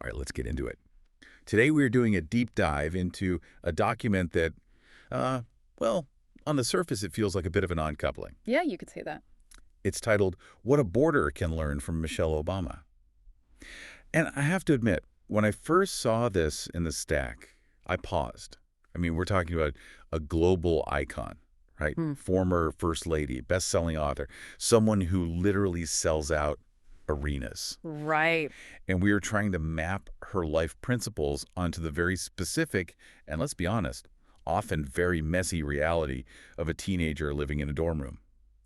All right, let's get into it. Today we're doing a deep dive into a document that, well, on the surface it feels like a bit of an uncoupling. Yeah, you could say that. It's titled, What a Boarder Can Learn from Michelle Obama. And I have to admit, when I first saw this in the stack, I paused. I mean, we're talking about a global icon, right? Former First Lady, best-selling author, someone who literally sells out arenas. Right. And we are trying to map her life principles onto the very specific, and let's be honest, often very messy reality of a teenager living in a dorm room.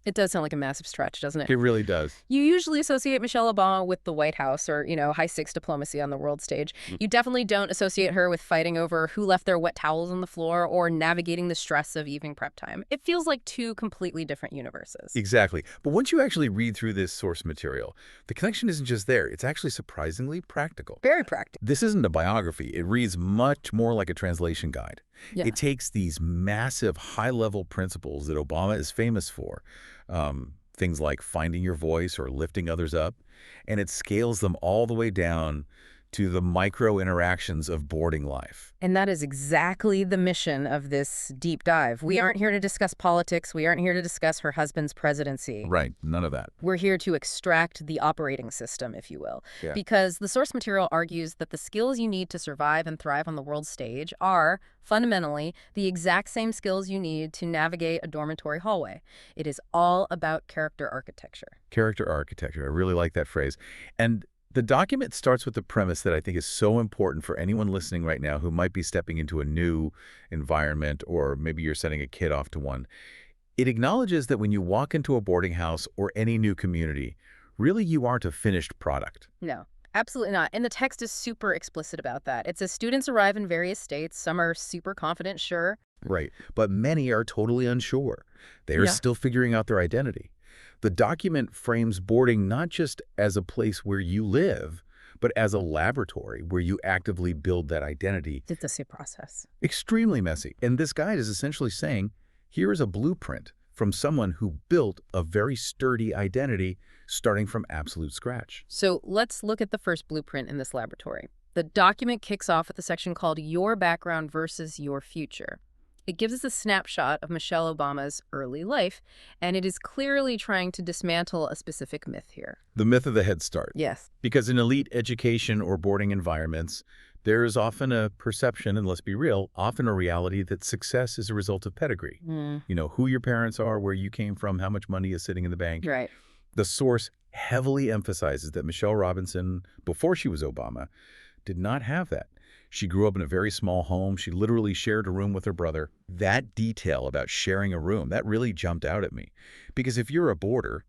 It does sound like a massive stretch, doesn't it? It really does. You usually associate Michelle Obama with the White House or, high-stakes diplomacy on the world stage. You definitely don't associate her with fighting over who left their wet towels on the floor or navigating the stress of evening prep time. It feels like two completely different universes. Exactly. But once you actually read through this source material, the connection isn't just there. It's actually surprisingly practical. Very practical. This isn't a biography. It reads much more like a translation guide. Yeah. It takes these massive high-level principles that Obama is famous for, things like finding your voice or lifting others up, and it scales them all the way down to the micro interactions of boarding life. And that is exactly the mission of this deep dive. We aren't here to discuss politics. We aren't here to discuss her husband's presidency. Right, none of that. We're here to extract the operating system, if you will, Yeah. because the source material argues that the skills you need to survive and thrive on the world stage are, fundamentally, the exact same skills you need to navigate a dormitory hallway. It is all about character architecture. Character architecture. I really like that phrase. And the document starts with the premise that I think is so important for anyone listening right now who might be stepping into a new environment, or maybe you're sending a kid off to one. It acknowledges that when you walk into a boarding house or any new community, really you aren't a finished product. No, absolutely not. And the text is super explicit about that. It says students arrive in various states. Some are super confident, sure. Right. But many are totally unsure. They are Yeah. still figuring out their identity. The document frames boarding not just as a place where you live, but as a laboratory where you actively build that identity. It's a process. Extremely messy. And this guide is essentially saying, here is a blueprint from someone who built a very sturdy identity starting from absolute scratch. So let's look at the first blueprint in this laboratory. The document kicks off with a section called Your Background versus Your Future. It gives us a snapshot of Michelle Obama's early life, and it is clearly trying to dismantle a specific myth here. The myth of the Head Start. Yes. Because in elite education or boarding environments, there is often a perception, and let's be real, often a reality that success is a result of pedigree. You know, who your parents are, where you came from, how much money is sitting in the bank. Right. The source heavily emphasizes that Michelle Robinson, before she was Obama, did not have that. She grew up in a very small home. She literally shared a room with her brother. That detail about sharing a room, that really jumped out at me. Because if you're a boarder,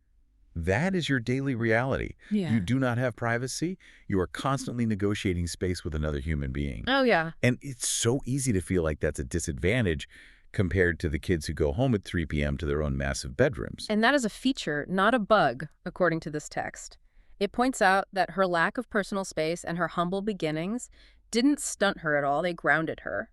that is your daily reality. Yeah. You do not have privacy. You are constantly negotiating space with another human being. Oh, yeah. And it's so easy to feel like that's a disadvantage compared to the kids who go home at 3 p.m. to their own massive bedrooms. And that is a feature, not a bug, according to this text. It points out that her lack of personal space and her humble beginnings didn't stunt her at all, they grounded her.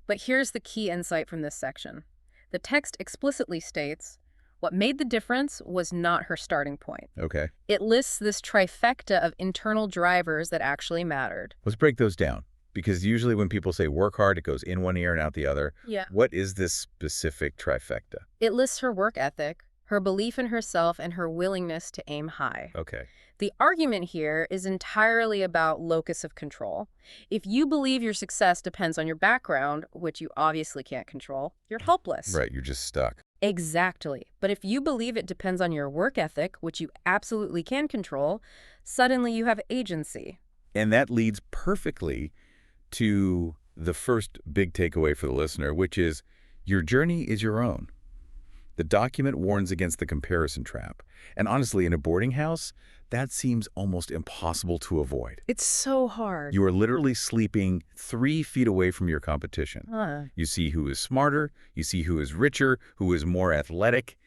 But here's the key insight from this section. The text explicitly states what made the difference was not her starting point. Okay. It lists this trifecta of internal drivers that actually mattered. Let's break those down. Because usually when people say work hard, it goes in one ear and out the other. Yeah. What is this specific trifecta? It lists her work ethic, her belief in herself, and her willingness to aim high. Okay. The argument here is entirely about locus of control. If you believe your success depends on your background, which you obviously can't control, you're helpless. Right, you're just stuck. Exactly. But if you believe it depends on your work ethic, which you absolutely can control, suddenly you have agency. And that leads perfectly to the first big takeaway for the listener, which is your journey is your own. The document warns against the comparison trap. And honestly, in a boarding house, that seems almost impossible to avoid. It's so hard. You are literally sleeping 3 feet away from your competition. You see who is smarter, you see who is richer, who is more athletic.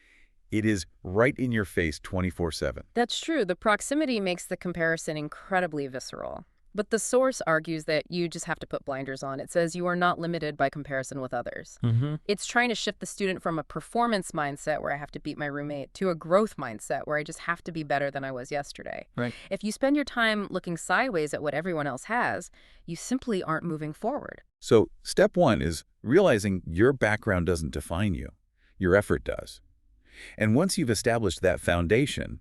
It is right in your face 24/7. That's true. The proximity makes the comparison incredibly visceral. But the source argues that you just have to put blinders on. It says you are not limited by comparison with others. Mm-hmm. It's trying to shift the student from a performance mindset where I have to beat my roommate to a growth mindset where I just have to be better than I was yesterday. Right. If you spend your time looking sideways at what everyone else has, you simply aren't moving forward. So step one is realizing your background doesn't define you. Your effort does. And once you've established that foundation,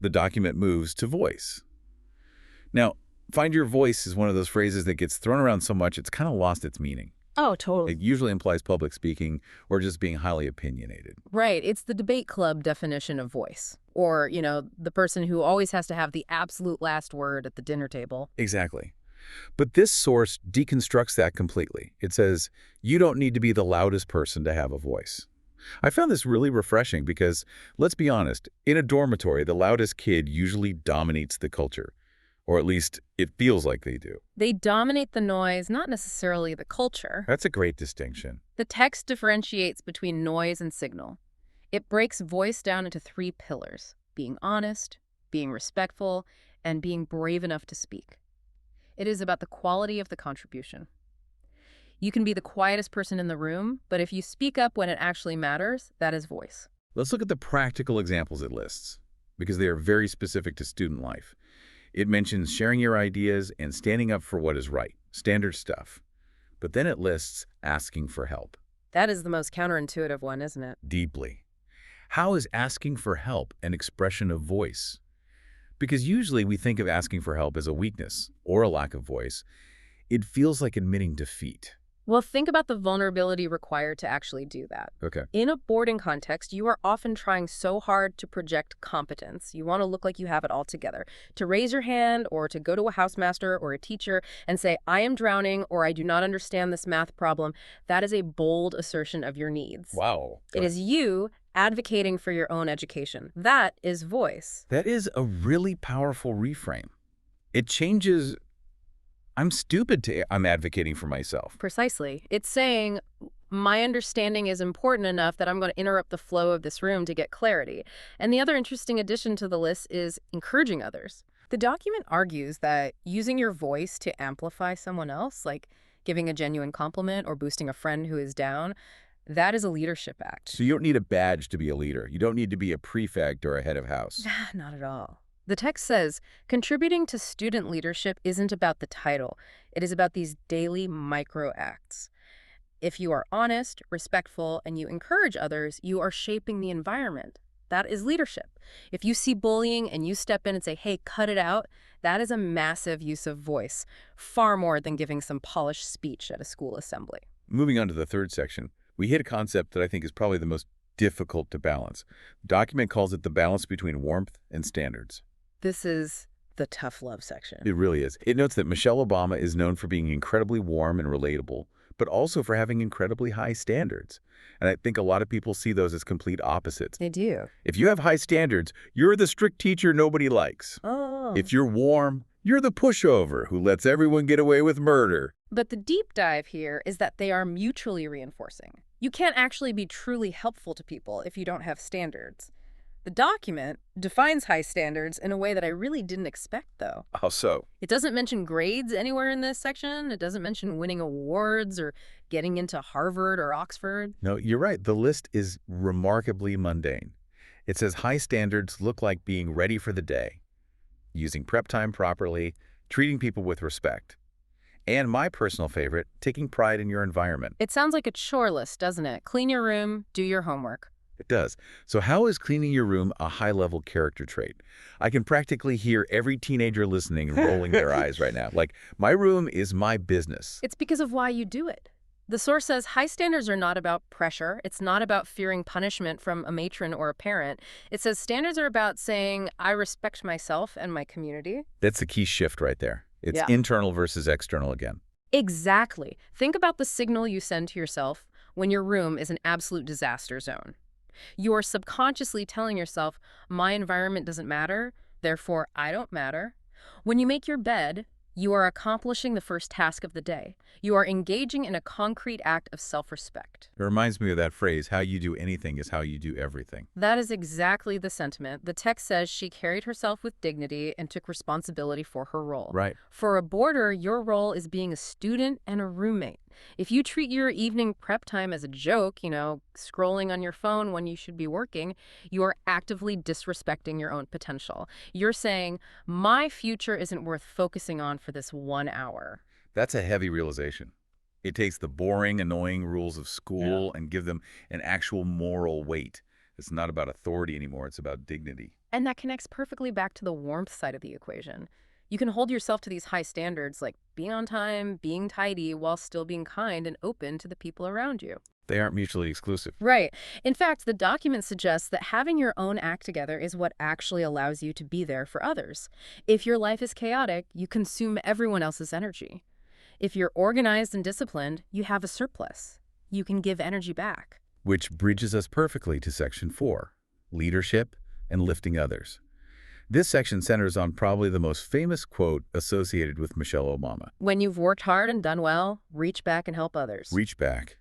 the document moves to voice. Now, find your voice is one of those phrases that gets thrown around so much it's kind of lost its meaning. Oh, totally. It usually implies public speaking or just being highly opinionated. Right. It's the debate club definition of voice. Or, the person who always has to have the absolute last word at the dinner table. Exactly. But this source deconstructs that completely. It says, you don't need to be the loudest person to have a voice. I found this really refreshing because, let's be honest, in a dormitory, the loudest kid usually dominates the culture. Or at least it feels like they do. They dominate the noise, not necessarily the culture. That's a great distinction. The text differentiates between noise and signal. It breaks voice down into 3 pillars: being honest, being respectful, and being brave enough to speak. It is about the quality of the contribution. You can be the quietest person in the room, but if you speak up when it actually matters, that is voice. Let's look at the practical examples it lists, because they are very specific to student life. It mentions sharing your ideas and standing up for what is right, standard stuff. But then it lists asking for help. That is the most counterintuitive one, isn't it? Deeply. How is asking for help an expression of voice? Because usually we think of asking for help as a weakness or a lack of voice. It feels like admitting defeat. Well, think about the vulnerability required to actually do that. Okay. In a boarding context, you are often trying so hard to project competence. You want to look like you have it all together. To raise your hand or to go to a housemaster or a teacher and say, I am drowning or I do not understand this math problem, that is a bold assertion of your needs. Wow. It is you advocating for your own education. That is voice. That is a really powerful reframe. It changes, I'm stupid to I'm advocating for myself. Precisely. It's saying, my understanding is important enough that I'm going to interrupt the flow of this room to get clarity. And the other interesting addition to the list is encouraging others. The document argues that using your voice to amplify someone else, like giving a genuine compliment or boosting a friend who is down, that is a leadership act. So you don't need a badge to be a leader. You don't need to be a prefect or a head of house. Not at all. The text says, contributing to student leadership isn't about the title. It is about these daily micro acts. If you are honest, respectful, and you encourage others, you are shaping the environment. That is leadership. If you see bullying and you step in and say, hey, cut it out, that is a massive use of voice, far more than giving some polished speech at a school assembly. Moving on to the third section, we hit a concept that I think is probably the most difficult to balance. The document calls it the balance between warmth and standards. This is the tough love section. It really is. It notes that Michelle Obama is known for being incredibly warm and relatable, but also for having incredibly high standards. And I think a lot of people see those as complete opposites. They do. If you have high standards, you're the strict teacher nobody likes. Oh. If you're warm, you're the pushover who lets everyone get away with murder. But the deep dive here is that they are mutually reinforcing. You can't actually be truly helpful to people if you don't have standards. The document defines high standards in a way that I really didn't expect, though. How so? It doesn't mention grades anywhere in this section. It doesn't mention winning awards or getting into Harvard or Oxford. No, you're right. The list is remarkably mundane. It says high standards look like being ready for the day, using prep time properly, treating people with respect, and my personal favorite, taking pride in your environment. It sounds like a chore list, doesn't it? Clean your room, do your homework. It does. So how is cleaning your room a high-level character trait? I can practically hear every teenager listening rolling their eyes right now. Like, my room is my business. It's because of why you do it. The source says high standards are not about pressure. It's not about fearing punishment from a matron or a parent. It says standards are about saying, I respect myself and my community. That's the key shift right there. It's Yeah. internal versus external again. Exactly. Think about the signal you send to yourself when your room is an absolute disaster zone. You are subconsciously telling yourself, my environment doesn't matter, therefore I don't matter. When you make your bed, You are accomplishing the first task of the day. You are engaging in a concrete act of self-respect. It reminds me of that phrase, how you do anything is how you do everything. That is exactly the sentiment. The text says she carried herself with dignity and took responsibility for her role. Right. For a boarder, your role is being a student and a roommate. If you treat your evening prep time as a joke, scrolling on your phone when you should be working, you are actively disrespecting your own potential. You're saying, my future isn't worth focusing on for this 1 hour. That's a heavy realization. It takes the boring, annoying rules of school and give them an actual moral weight. It's not about authority anymore. It's about dignity. And that connects perfectly back to the warmth side of the equation. You can hold yourself to these high standards like being on time, being tidy, while still being kind and open to the people around you. They aren't mutually exclusive. Right. In fact, the document suggests that having your own act together is what actually allows you to be there for others. If your life is chaotic, you consume everyone else's energy. If you're organized and disciplined, you have a surplus. You can give energy back. Which bridges us perfectly to Section 4, Leadership and Lifting Others. This section centers on probably the most famous quote associated with Michelle Obama. When you've worked hard and done well, reach back and help others. Reach back.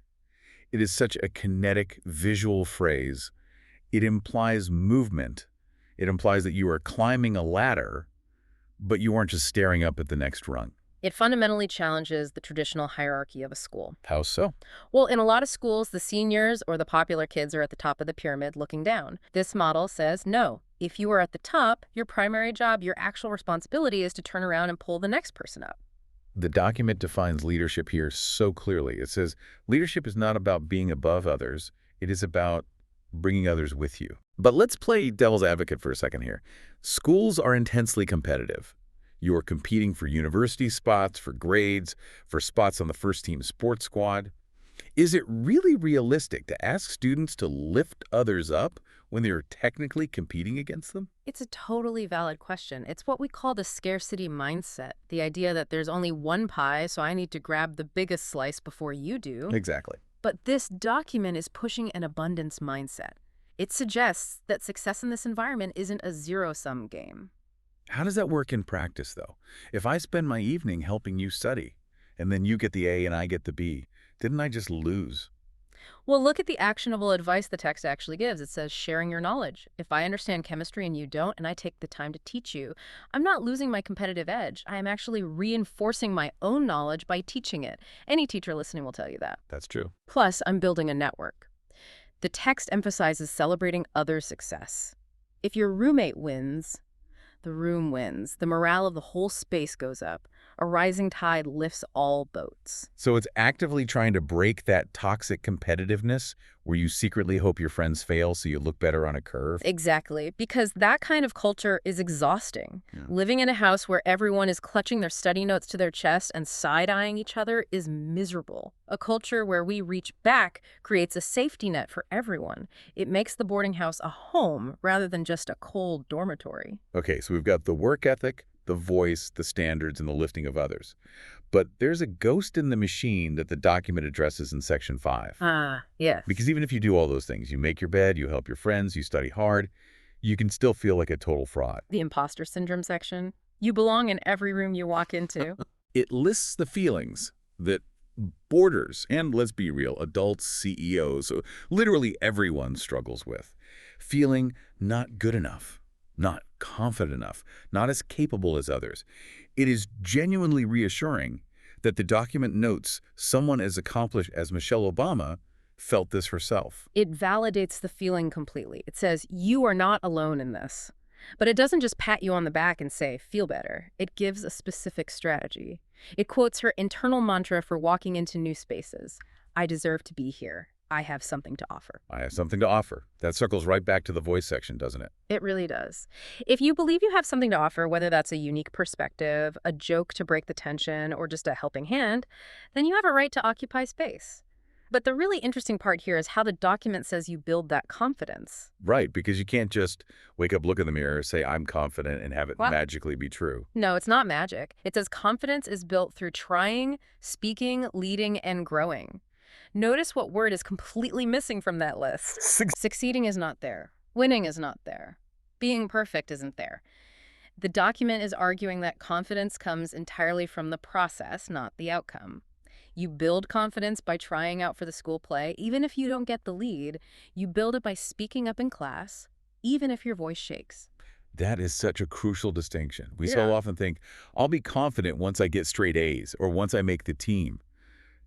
It is such a kinetic, visual phrase. It implies movement. It implies that you are climbing a ladder, but you aren't just staring up at the next rung. It fundamentally challenges the traditional hierarchy of a school. How so? Well, in a lot of schools, the seniors or the popular kids are at the top of the pyramid looking down. This model says, no, if you are at the top, your primary job, your actual responsibility is to turn around and pull the next person up. The document defines leadership here so clearly. It says leadership is not about being above others. It is about bringing others with you. But let's play devil's advocate for a second here. Schools are intensely competitive. You are competing for university spots, for grades, for spots on the first team sports squad. Is it really realistic to ask students to lift others up when they're technically competing against them? It's a totally valid question. It's what we call the scarcity mindset, the idea that there's only one pie, so I need to grab the biggest slice before you do. Exactly. But this document is pushing an abundance mindset. It suggests that success in this environment isn't a zero-sum game. How does that work in practice, though? If I spend my evening helping you study, and then you get the A and I get the B, didn't I just lose? Well, look at the actionable advice the text actually gives. It says, sharing your knowledge. If I understand chemistry and you don't, and I take the time to teach you, I'm not losing my competitive edge. I am actually reinforcing my own knowledge by teaching it. Any teacher listening will tell you that. That's true. Plus, I'm building a network. The text emphasizes celebrating other success. If your roommate wins, the room wins. The morale of the whole space goes up. A rising tide lifts all boats. So it's actively trying to break that toxic competitiveness where you secretly hope your friends fail so you look better on a curve? Exactly, because that kind of culture is exhausting. Yeah. Living in a house where everyone is clutching their study notes to their chest and side-eyeing each other is miserable. A culture where we reach back creates a safety net for everyone. It makes the boarding house a home rather than just a cold dormitory. Okay, so we've got the work ethic, the voice, the standards, and the lifting of others. But there's a ghost in the machine that the document addresses in Section 5. Yes. Because even if you do all those things, you make your bed, you help your friends, you study hard, you can still feel like a total fraud. The imposter syndrome section. You belong in every room you walk into. It lists the feelings that boarders, and let's be real, adults, CEOs, so literally everyone struggles with. Feeling not good enough, not confident enough, not as capable as others. It is genuinely reassuring that the document notes someone as accomplished as Michelle Obama felt this herself. It validates the feeling completely. It says, you are not alone in this. But it doesn't just pat you on the back and say, feel better. It gives a specific strategy. It quotes her internal mantra for walking into new spaces. I deserve to be here. I have something to offer. I have something to offer. That circles right back to the voice section, doesn't it? It really does. If you believe you have something to offer, whether that's a unique perspective, a joke to break the tension, or just a helping hand, then you have a right to occupy space. But the really interesting part here is how the document says you build that confidence. Right, because you can't just wake up, look in the mirror, say, I'm confident, and have it Well, magically be true. No, it's not magic. It says confidence is built through trying, speaking, leading, and growing. Notice what word is completely missing from that list. Succeeding is not there. Winning is not there. Being perfect isn't there. The document is arguing that confidence comes entirely from the process, not the outcome. You build confidence by trying out for the school play, even if you don't get the lead. You build it by speaking up in class, even if your voice shakes. That is such a crucial distinction. We so Yeah. often think, I'll be confident once I get straight A's or once I make the team.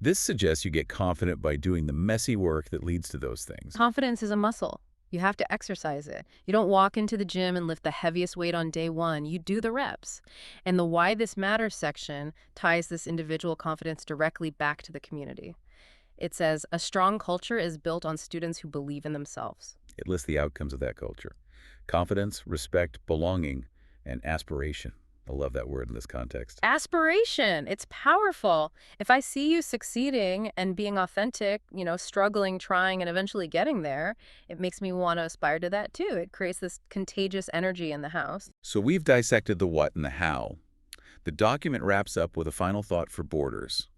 This suggests you get confident by doing the messy work that leads to those things. Confidence is a muscle. You have to exercise it. You don't walk into the gym and lift the heaviest weight on day one. You do the reps. And the Why This Matters section ties this individual confidence directly back to the community. It says, a strong culture is built on students who believe in themselves. It lists the outcomes of that culture. Confidence, respect, belonging, and aspiration. I love that word in this context. Aspiration. It's powerful. If I see you succeeding and being authentic, struggling, trying, and eventually getting there, it makes me want to aspire to that too. It creates this contagious energy in the house. So we've dissected the what and the how. The document wraps up with a final thought for boarders,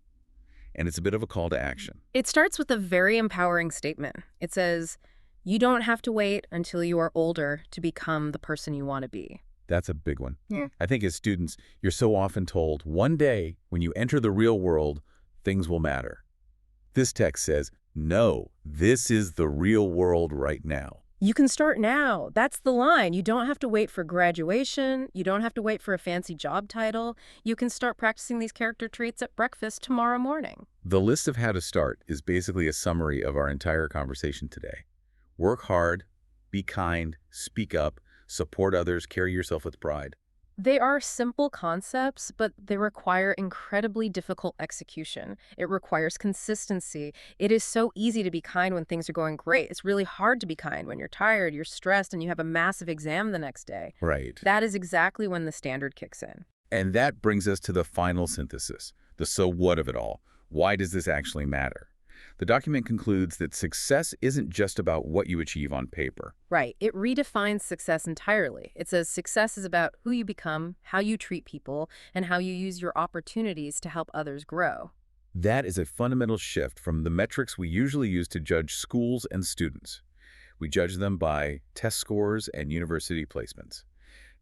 and it's a bit of a call to action. It starts with a very empowering statement. It says, you don't have to wait until you are older to become the person you want to be. That's a big one. Yeah. I think as students, you're so often told, one day, when you enter the real world, things will matter. This text says, no, this is the real world right now. You can start now. That's the line. You don't have to wait for graduation. You don't have to wait for a fancy job title. You can start practicing these character traits at breakfast tomorrow morning. The list of how to start is basically a summary of our entire conversation today. Work hard, be kind, speak up, support others, carry yourself with pride. They are simple concepts, but they require incredibly difficult execution. It requires consistency. It is so easy to be kind when things are going great. It's really hard to be kind when you're tired, you're stressed, and you have a massive exam the next day. Right. That is exactly when the standard kicks in. And that brings us to the final synthesis, the so what of it all. Why does this actually matter? The document concludes that success isn't just about what you achieve on paper. Right. It redefines success entirely. It says success is about who you become, how you treat people, and how you use your opportunities to help others grow. That is a fundamental shift from the metrics we usually use to judge schools and students. We judge them by test scores and university placements.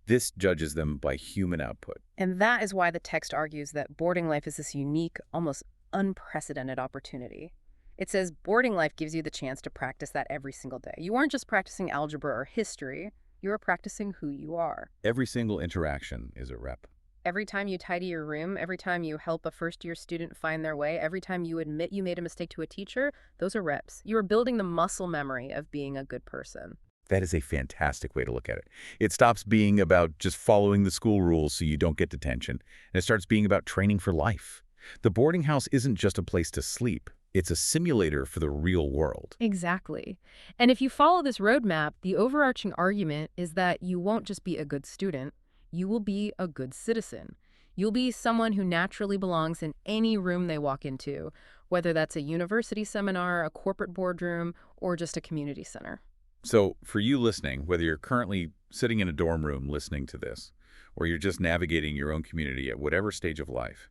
This judges them by human output. And that is why the text argues that boarding life is this unique, almost unprecedented opportunity. It says boarding life gives you the chance to practice that every single day. You aren't just practicing algebra or history, you are practicing who you are. Every single interaction is a rep. Every time you tidy your room, every time you help a first-year student find their way, every time you admit you made a mistake to a teacher, those are reps. You are building the muscle memory of being a good person. That is a fantastic way to look at it. It stops being about just following the school rules so you don't get detention, and it starts being about training for life. The boarding house isn't just a place to sleep. It's a simulator for the real world. Exactly. And if you follow this roadmap, the overarching argument is that you won't just be a good student, you will be a good citizen. You'll be someone who naturally belongs in any room they walk into, whether that's a university seminar, a corporate boardroom, or just a community center. So for you listening, whether you're currently sitting in a dorm room listening to this, or you're just navigating your own community at whatever stage of life,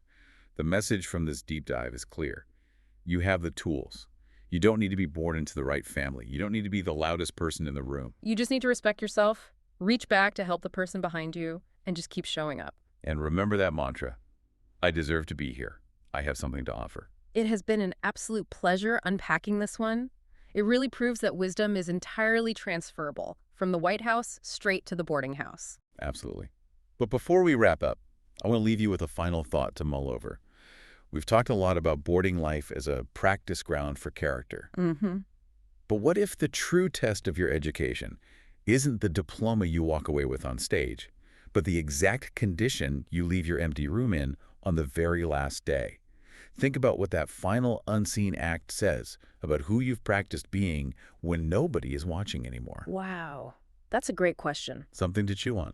the message from this deep dive is clear. You have the tools. You don't need to be born into the right family. You don't need to be the loudest person in the room. You just need to respect yourself, reach back to help the person behind you, and just keep showing up. And remember that mantra, I deserve to be here. I have something to offer. It has been an absolute pleasure unpacking this one. It really proves that wisdom is entirely transferable, from the White House straight to the boarding house. Absolutely. But before we wrap up, I want to leave you with a final thought to mull over. We've talked a lot about boarding life as a practice ground for character. But what if the true test of your education isn't the diploma you walk away with on stage, but the exact condition you leave your empty room in on the very last day? Think about what that final unseen act says about who you've practiced being when nobody is watching anymore. Wow. That's a great question. Something to chew on.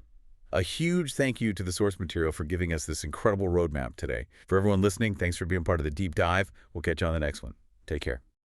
A huge thank you to the source material for giving us this incredible roadmap today. For everyone listening, thanks for being part of the deep dive. We'll catch you on the next one. Take care.